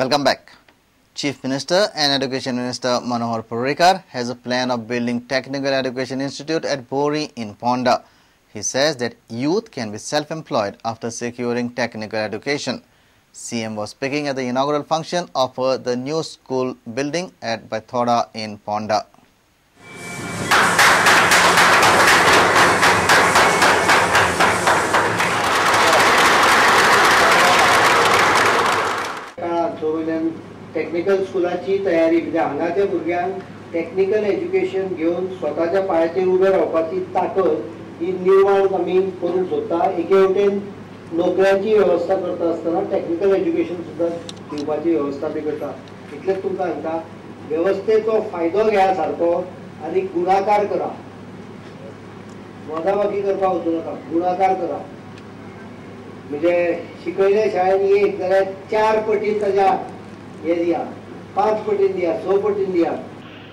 Welcome back. Chief Minister and Education Minister Manohar Parrikar has a plan of building Technical Education Institute at Borim in Ponda. He says that youth can be self-employed after securing technical education. CM was speaking at the inaugural function of the new school building at Thoda in Ponda. Technical स्कूलाची तयारी म्हणजे हांगाच्या भुरग्यांक technical education घेऊन स्वताच्या पायाचेर उबे रावपाची ताकद ही निर्माण आमी करूंक सोदता. एके वटेन नोकऱ्याची व्यवस्था करता आसतना टेक्निकल एज्युकेशन सुद्दां दिवपाची व्यवस्था बी करता. इतलेंच तुमकां सांगता, व्यवस्थेचो फायदो घेया सारको आनी गुणाकार करा. वदावाकी करपाक वचूं नाका, गुणाकार करा. म्हणजे शिकयल्या शाळेंनी एक जाल्यार 4 पटीन ताच्या हे दिया, 5 पटीन दिया, 6 पटीन दिया.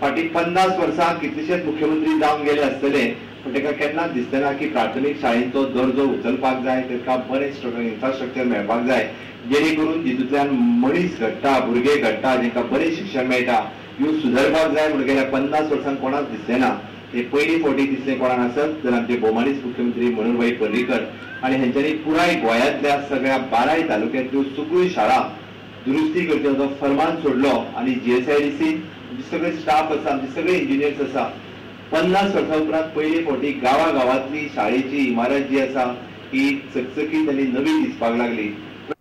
फाटी 50 वर्सां कितलेशेच मुख्यमंत्री जावन गेले आसतले, पण ताका केन्नाच दिसतना की प्राथमीक शाळेंचो दर्जो उचलपाक जाय, ताका बरें इन्फ्रास्ट्रक्चर मेळपाक जाय, जेणे करून तितूंतल्यान मनीस घडटा, भुरगे घडटा, जेंका बरें शिक्षण मेळटा, ह्यो सुदारपाक जाय. म्हणून गेल्या 50 वर्सांक कोणाक दिसलें ना. हे पयली फावटी दिसलें कोणाक आसत जाल्यार आमचे भोवमानीस मुख्यमंत्री मनोहर पर्रीकर आनी हेंच्यांनी पुराय गोंयांतल्या सगळ्या 12 तालुक्यांतल्यो सगळ्यो शाळा दुरुस्ती करचेचो फर्मान सोडलो आनी GSIDC सगळे स्टाफ आसा, आमचे सगळे इंजिनियर्स आसा, 50 वर्सां उपरांत पयली फावटी गांवागांवांतली शाळेची इमारत जी आसा ही चकचकीत आनी नवी दिसपाक लागली.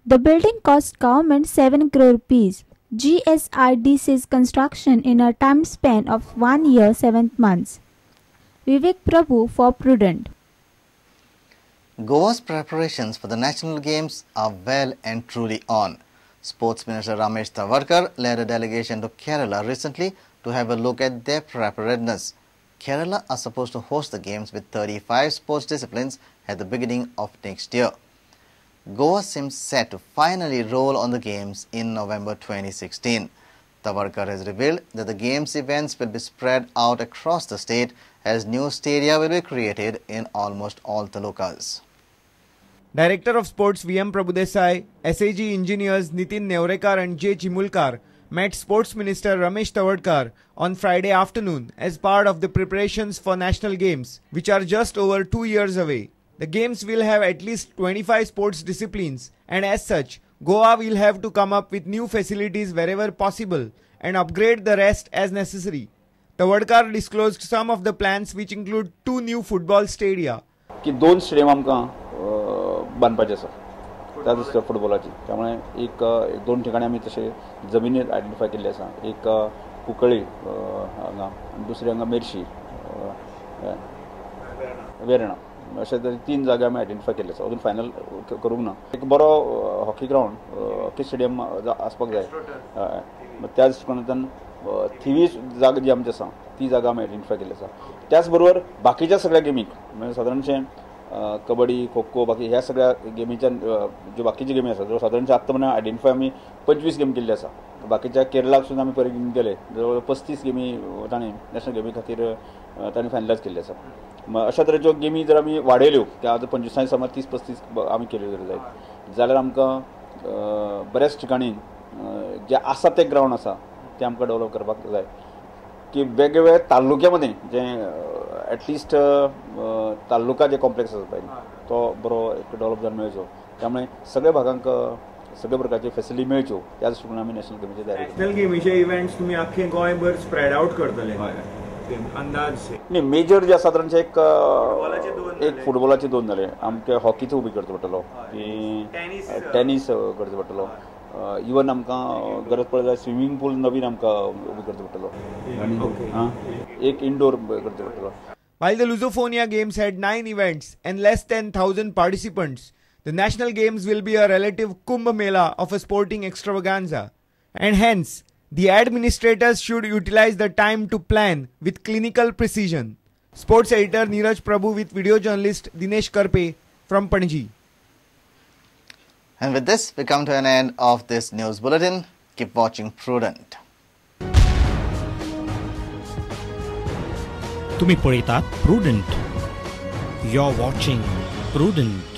The building cost government 7 crore rupees. GSIDC's construction in a time span of 1 year 7 months. Vivek Prabhu for Prudent. Goa's preparations for the national games are well and truly on. Sports Minister Ramesh Tawardkar led a delegation to Kerala recently to have a look at their preparedness. Kerala are supposed to host the games with 35 sports disciplines at the beginning of next year. Goa seems set to finally roll on the games in November 2016. Tawardkar has revealed that the games events will be spread out across the state as new stadia will be created in almost all talukas. Director of Sports VM Prabhudesai, SAG engineers Nitin Nevrekar and J. Chimulkar met Sports Minister Ramesh Tawardkar on Friday afternoon as part of the preparations for national games, which are just over 2 years away. The games will have at least 25 sports disciplines, and as such, Goa will have to come up with new facilities wherever possible and upgrade the rest as necessary. Tawardkar disclosed some of the plans, which include 2 new football stadia. की 2 stadium आमकां बांदपाचे आसा त्या दृश्टीन फुटबॉलाची. त्यामुळे एक 2 ठिकाणी आमी तशे जमिनी आयडेंटिफाय केल्ले आसा. एक कुंकळी हांगा आनी दुसरी हांगा मेर्शी वेर्णा अशे तरी 3 जागे आमी आयडेंटिफाय केल्ले आसा. अजून फायनल करूंक ना. एक बरो हॉकी ग्राउंड हॉकी स्टेडियम आसपाक जाय. त्या दृश्टिकोनांतल्यान 23 जागा जी आमची आसा ती जागा आमी आयडेंटिफाय केल्ली आसा. त्याच बरोबर बाकीच्या सगळ्या गेमीक म्हणजे सादारणशे कबड्डी खो खो बाकी ह्या सगळ्या गेमीच्या ज्यो बाकीच्यो गेमी आसा जो सादारणशे आत्ता म्हणून आयडेंटिफाय आमी 25 गेम केल्ले आसा. बाकीच्या केरळाक सुद्दां आमी पयर गेम केले. जवळ 35 गेमी तांणी नॅशनल गेमी खातीर तांणी फायनलायज केल्ले आसा. अशा तरेच्यो गेमी जर आमी वाडयल्यो त्या आतां 25 समज 30-35 आमी केल्यो जर जायत जाल्यार आमकां बऱ्याच ठिकाणी जे आसा ते ग्राउंड आसा ते आमकां डेव्हलप करपाक जाय की वेगवेगळ्या तालुक्यामध्ये जे ॲटलिस्ट तालुका जे कॉम्प्लेक्स आसा पळय तो बरो एक डेव्हलप जावन मेळचो. त्यामुळे सगळ्या भागांक सगळ्या प्रकारचे फॅसिलिटी मेळच्यो त्या दृश्टीकोनान आमी नॅशनल गेमीची तयारी नॅशनल गेमीचे इव्हेंट्स तुम्ही आख्खे गोंयभर स्प्रेड आउट करतले अंदाज नाही. मेजर जे आसा तांचे एक फुटबॉलाचे 2 जाले. आमकां हॉकीचो उबी करचो पडटलो की टेनीस करचो पडटलो. इवन आमकां गरज पडत जाल्यार स्विमींग पूल नवीन आमकां उबी करचो पडटलो आनी एक इंडोर करचो पडटलो. While the Lusophonia Games had 9 events and less than 1,000 participants, the National Games will be a relative Kumbh Mela of a sporting extravaganza. And hence, the administrators should utilize the time to plan with clinical precision. Sports editor Neeraj Prabhu with video journalist Dinesh Karpe from Panji. And with this, we come to an end of this news bulletin. Keep watching Prudent. तुम्ही पळयतात prudent. You're watching Prudent.